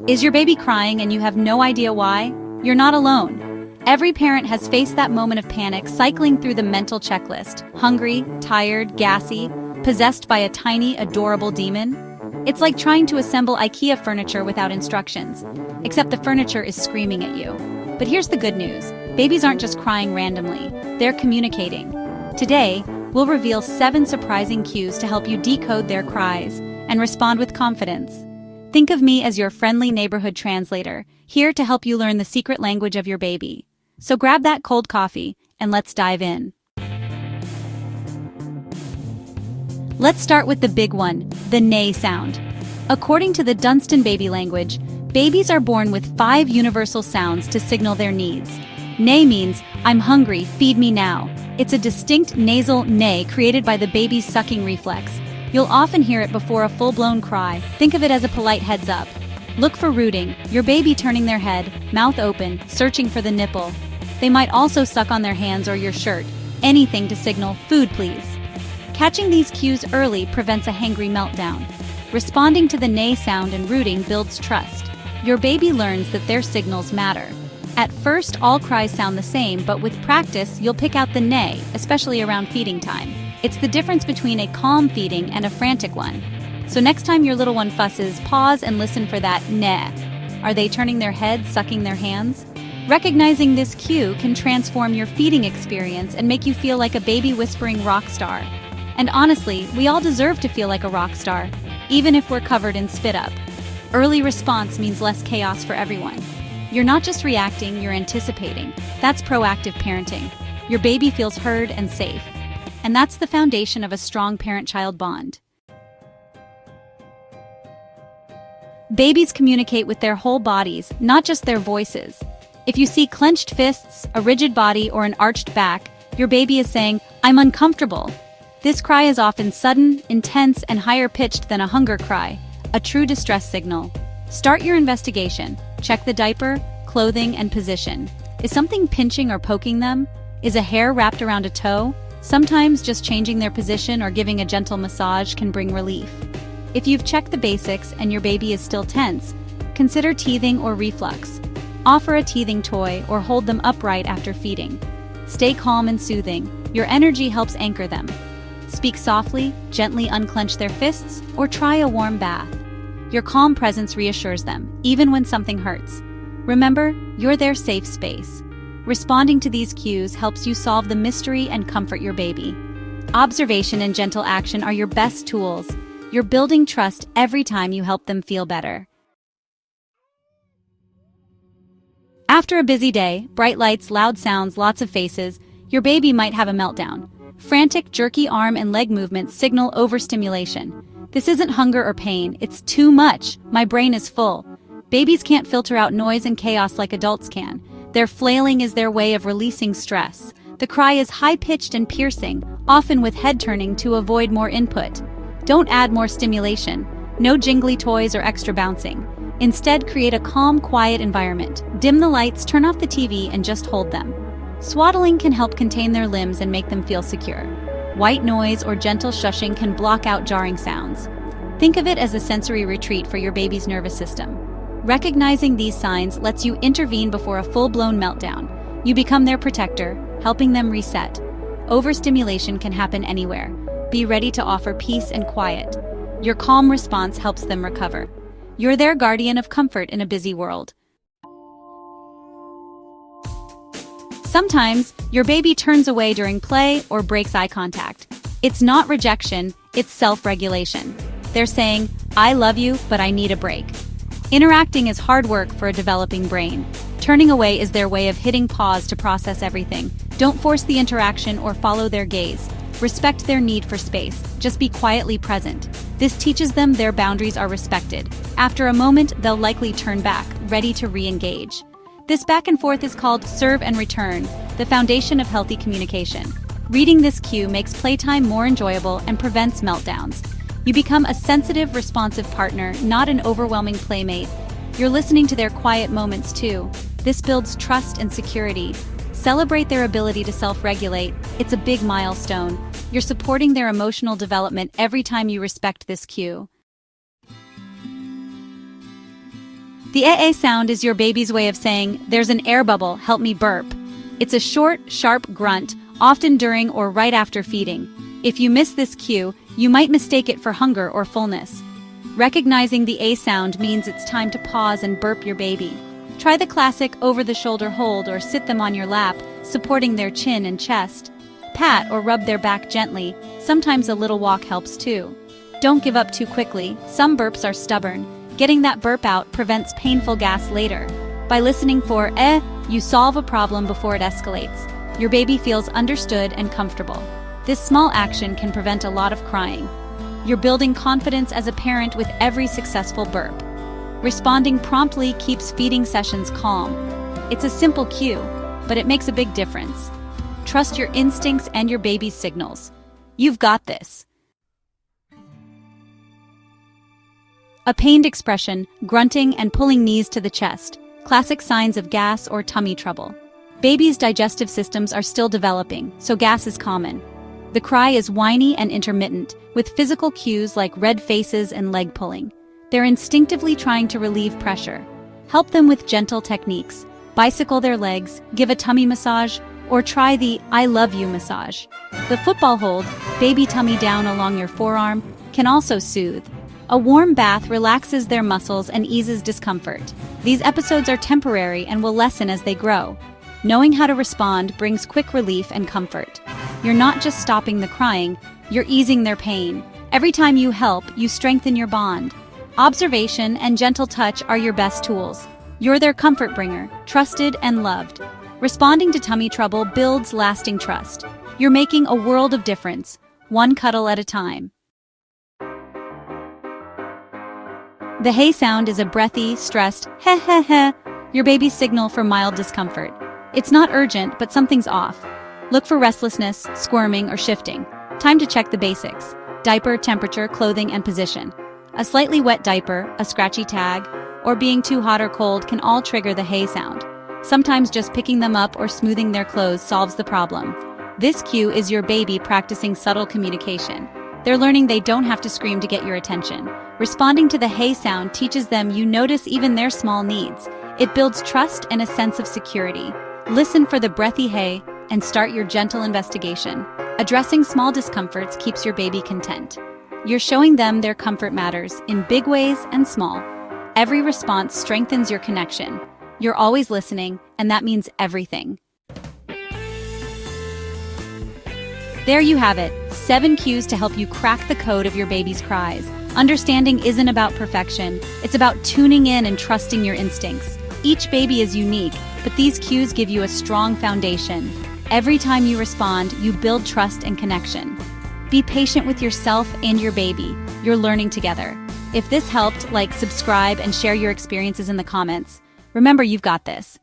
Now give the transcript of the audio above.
Is your baby crying and you have no idea why? You're not alone. Every parent has faced that moment of panic, cycling through the mental checklist: hungry, tired, gassy, possessed by a tiny, adorable demon. It's like trying to assemble IKEA furniture without instructions, except the furniture is screaming at you. But here's the good news. Babies aren't just crying randomly, they're communicating. Today, we'll reveal 7 surprising cues to help you decode their cries and respond with confidence. Think of me as your friendly neighborhood translator, here to help you learn the secret language of your baby. So grab that cold coffee and let's dive in. Let's start with the big one, the neigh sound. According to the Dunstan baby language, babies are born with 5 universal sounds to signal their needs. Neigh means, "I'm hungry, feed me now." It's a distinct nasal neigh created by the baby's sucking reflex. You'll often hear it before a full-blown cry. Think of it as a polite heads up. Look for rooting, your baby turning their head, mouth open, searching for the nipple. They might also suck on their hands or your shirt, anything to signal, "Food, please." Catching these cues early prevents a hangry meltdown. Responding to the neigh sound and rooting builds trust. Your baby learns that their signals matter. At first, all cries sound the same, but with practice, you'll pick out the neigh, especially around feeding time. It's the difference between a calm feeding and a frantic one. So next time your little one fusses, pause and listen for that neigh. Are they turning their head, sucking their hands? Recognizing this cue can transform your feeding experience and make you feel like a baby whispering rock star. And honestly, we all deserve to feel like a rock star, even if we're covered in spit up. Early response means less chaos for everyone. You're not just reacting, you're anticipating. That's proactive parenting. Your baby feels heard and safe. And that's the foundation of a strong parent-child bond. Babies communicate with their whole bodies, not just their voices. If you see clenched fists, a rigid body, or an arched back, your baby is saying, "I'm uncomfortable." This cry is often sudden, intense, and higher pitched than a hunger cry, a true distress signal. Start your investigation. Check the diaper, clothing, and position. Is something pinching or poking them? Is a hair wrapped around a toe? Sometimes just changing their position or giving a gentle massage can bring relief. If you've checked the basics and your baby is still tense, consider teething or reflux. Offer a teething toy or hold them upright after feeding. Stay calm and soothing. Your energy helps anchor them. Speak softly, gently unclench their fists, or try a warm bath. Your calm presence reassures them, even when something hurts. Remember, you're their safe space. Responding to these cues helps you solve the mystery and comfort your baby. Observation and gentle action are your best tools. You're building trust every time you help them feel better. After a busy day, bright lights, loud sounds, lots of faces, your baby might have a meltdown. Frantic, jerky arm and leg movements signal overstimulation. This isn't hunger or pain, it's too much. My brain is full. Babies can't filter out noise and chaos like adults can. Their flailing is their way of releasing stress. The cry is high-pitched and piercing, often with head turning to avoid more input. Don't add more stimulation. No jingly toys or extra bouncing. Instead, create a calm, quiet environment. Dim the lights, turn off the TV, and just hold them. Swaddling can help contain their limbs and make them feel secure. White noise or gentle shushing can block out jarring sounds. Think of it as a sensory retreat for your baby's nervous system. Recognizing these signs lets you intervene before a full-blown meltdown. You become their protector, helping them reset. Overstimulation can happen anywhere. Be ready to offer peace and quiet. Your calm response helps them recover. You're their guardian of comfort in a busy world. Sometimes, your baby turns away during play or breaks eye contact. It's not rejection, it's self-regulation. They're saying, "I love you, but I need a break." Interacting is hard work for a developing brain. Turning away is their way of hitting pause to process everything. Don't force the interaction or follow their gaze. Respect their need for space. Just be quietly present. This teaches them their boundaries are respected. After a moment, they'll likely turn back, ready to re-engage. This back and forth is called serve and return, the foundation of healthy communication. Reading this cue makes playtime more enjoyable and prevents meltdowns. You become a sensitive, responsive partner, not an overwhelming playmate. You're listening to their quiet moments too. This builds trust and security. Celebrate their ability to self-regulate. It's a big milestone. You're supporting their emotional development every time you respect this cue. The eh sound is your baby's way of saying, "There's an air bubble, help me burp." It's a short, sharp grunt, often during or right after feeding. If you miss this cue, you might mistake it for hunger or fullness. Recognizing the A sound means it's time to pause and burp your baby. Try the classic over-the-shoulder hold or sit them on your lap, supporting their chin and chest. Pat or rub their back gently. Sometimes a little walk helps too. Don't give up too quickly. Some burps are stubborn. Getting that burp out prevents painful gas later. By listening for you solve a problem before it escalates. Your baby feels understood and comfortable. This small action can prevent a lot of crying. You're building confidence as a parent with every successful burp. Responding promptly keeps feeding sessions calm. It's a simple cue, but it makes a big difference. Trust your instincts and your baby's signals. You've got this. A pained expression, grunting and pulling knees to the chest, classic signs of gas or tummy trouble. Babies' digestive systems are still developing, so gas is common. The cry is whiny and intermittent, with physical cues like red faces and leg pulling. They're instinctively trying to relieve pressure. Help them with gentle techniques. Bicycle their legs, give a tummy massage, or try the "I love you" massage. The football hold, baby tummy down along your forearm, can also soothe. A warm bath relaxes their muscles and eases discomfort. These episodes are temporary and will lessen as they grow. Knowing how to respond brings quick relief and comfort. You're not just stopping the crying, you're easing their pain. Every time you help, you strengthen your bond. Observation and gentle touch are your best tools. You're their comfort bringer, trusted and loved. Responding to tummy trouble builds lasting trust. You're making a world of difference, one cuddle at a time. The hey sound is a breathy, stressed heh heh heh, your baby's signal for mild discomfort. It's not urgent, but something's off. Look for restlessness, squirming, or shifting. Time to check the basics: diaper, temperature, clothing, and position. A slightly wet diaper, a scratchy tag, or being too hot or cold can all trigger the hey sound. Sometimes just picking them up or smoothing their clothes solves the problem. This cue is your baby practicing subtle communication. They're learning they don't have to scream to get your attention. Responding to the hey sound teaches them you notice even their small needs. It builds trust and a sense of security. Listen for the breathy hey and start your gentle investigation. Addressing small discomforts keeps your baby content. You're showing them their comfort matters in big ways and small. Every response strengthens your connection. You're always listening, and that means everything. There you have it, 7 cues to help you crack the code of your baby's cries. Understanding isn't about perfection, it's about tuning in and trusting your instincts. Each baby is unique, but these cues give you a strong foundation. Every time you respond, you build trust and connection. Be patient with yourself and your baby. You're learning together. If this helped, like, subscribe, and share your experiences in the comments. Remember, you've got this.